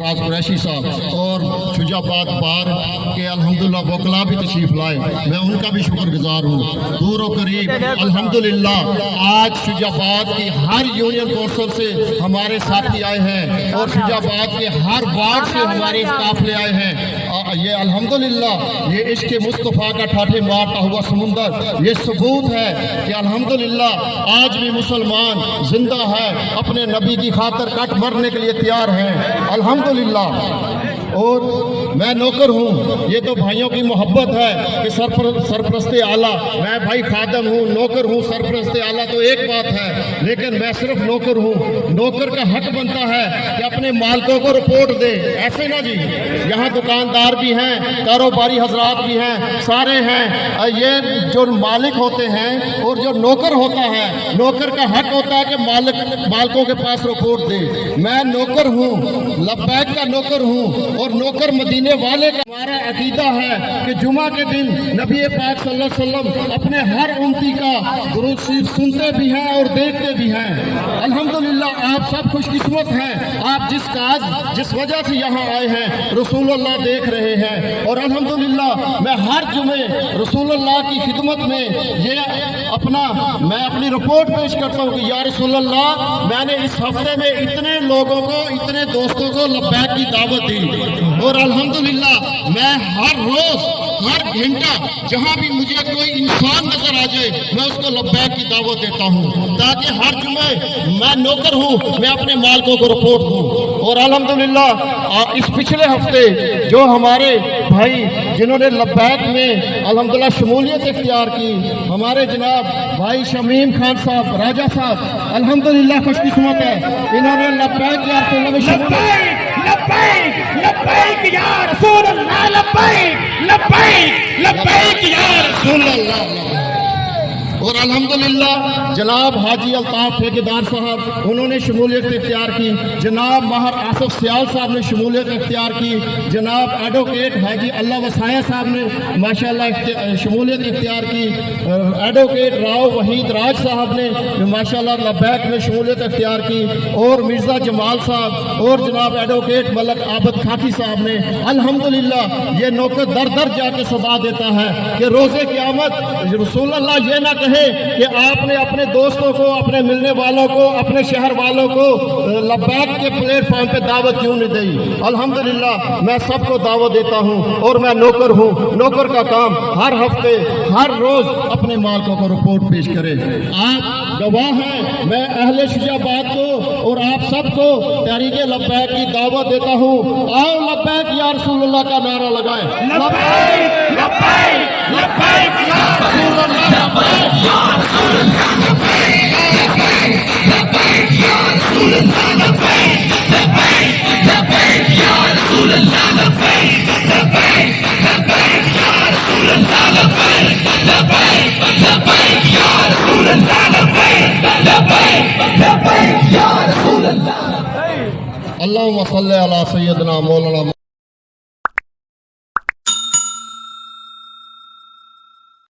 सरफराज कुरैशी साहब और शुजाबाद बार के अल्हम्दुलिल्लाह वकला भी तशरीफ़ लाए, मैं उनका भी शुक्रगुजार हूँ। दूर व करीब अल्हम्दुलिल्लाह आज शुजाबाद की हर यूनियन कौंसिल से हमारे साथी आए हैं और शुजाबाद के हर वार्ड से हमारे काफिले आए हैं। ये अल्हम्दुलिल्लाह ये इश्क़ मुस्तफ़ा का ठाठे मारता हुआ समुंदर, ये सबूत है कि अल्हम्दुलिल्लाह आज भी मुसलमान जिंदा है, अपने नबी की खातिर कट मरने के लिए तैयार हैं अल्हम्दुलिल्लाह। और मैं नौकर हूँ, ये तो भाइयों की मोहब्बत है कि सरपरस्ते आला, मैं भाई खादम हूँ, नौकर हूँ, सरपरस्ते आला तो एक बात है, लेकिन मैं सिर्फ नौकर हूँ। नौकर का हक बनता है कि अपने मालिकों को रिपोर्ट दे, ऐसे ना जी। यहाँ दुकानदार भी हैं, कारोबारी हजरात भी हैं, सारे हैं। ये जो मालिक होते हैं और जो नौकर होता है, नौकर का हक होता है कि मालिकों के पास रिपोर्ट दे। मैं नौकर हूँ, लब्बैक का नौकर हूँ और नौकर मदीने वाले का। हमारा अकीदा है कि जुमा के दिन नबी पाक सल्लल्लाहु अलैहि वसल्लम अपने हर उम्मती का दुरूद शरीफ सुनते भी हैं और देखते भी हैं। अल्हम्दुलिल्लाह आप सब खुशकिस्मत हैं, आप जिस वजह से यहाँ आए हैं रसूलुल्लाह देख रहे हैं। और अल्हम्दुलिल्लाह मैं हर जुमे रसूलुल्लाह की खिदमत में मैं अपनी रिपोर्ट पेश करता हूँ कि या रसूलुल्लाह मैंने इस हफ्ते में इतने लोगों को, इतने दोस्तों को लब्बैक की दावत दी। और अल्हम्दुलिल्लाह मैं हर रोज हर घंटा जहाँ भी मुझे कोई इंसान नजर आ जाए मैं उसको लब्बैक की दावत देता हूँ, ताकि हर जुमे मैं नौकर हूँ, मैं अपने मालिकों को रिपोर्ट दूँ। और अल्हम्दुलिल्लाह इस पिछले हफ्ते जो हमारे भाई जिन्होंने लब्बैक में अल्हम्दुलिल्लाह शमूलियत इख्तियार की, हमारे जनाब भाई शमीम खान साहब, राजा साहब, अल्हम्दुलिल्लाह खुशकिस्मत है, इन्होंने लब्बैक या रसूल अल्लाह या रसूल अल्लाह। और अल्हम्दुलिल्लाह जनाब हाजी अल्ताफ ठेकेदार साहब उन्होंने शमूलियत इख्तियार की, जनाब माहर आसिफ सियाल साहब ने शमूलियत इख्तियार की, जनाब एडवोकेट हाजी अल्लाह वसाया साहब ने माशाल्लाह शमूलियत इख्तियार की, एडवोकेट राव वहीद राज साहब ने माशाल्लाह लब्बैक में शमूलियत इख्तियार की, और मिर्ज़ा जमाल साहब और जनाब एडवोकेट मलक आबद खाकी साहब ने। अल्हम्दुलिल्लाह ये नौकर दर दर जाके सदा देता है कि रोज़े क़यामत रसूलुल्लाह ये ना कहे कि आपने अपने दोस्तों को, अपने मिलने वालों को, अपने शहर वालों को लब्बैक के प्लेटफॉर्म पे दावत क्यों नहीं दी। अल्हम्दुलिल्लाह मैं सबको दावत देता हूँ और मैं नौकर हूँ। नौकर का काम हर हफ्ते हर रोज अपने मालिकों को रिपोर्ट पेश करे। आप गवाह हैं, मैं अहले शुजाबाद को और आप सबको तहरीक लब्बैक की दावत देता हूँ। आओ लब्बैक या रसूलुल्लाह का नारा लगाएं। लब्बैक लब्बैक लब्बैक या रसूलुल्लाह, लब्बैक या रसूलुल्लाह, लब्बैक या रसूलुल्लाह, लब्बैक लब्बैक या रसूलुल्लाह, लब्बैक लब्बैक या रसूलुल्लाह, लब्बैक लब्बैक या रसूलुल्लाह, लब्बैक या रसूलुल्लाह। अल्लाहुम्मा सल्ली अला सय्यदना मौलाना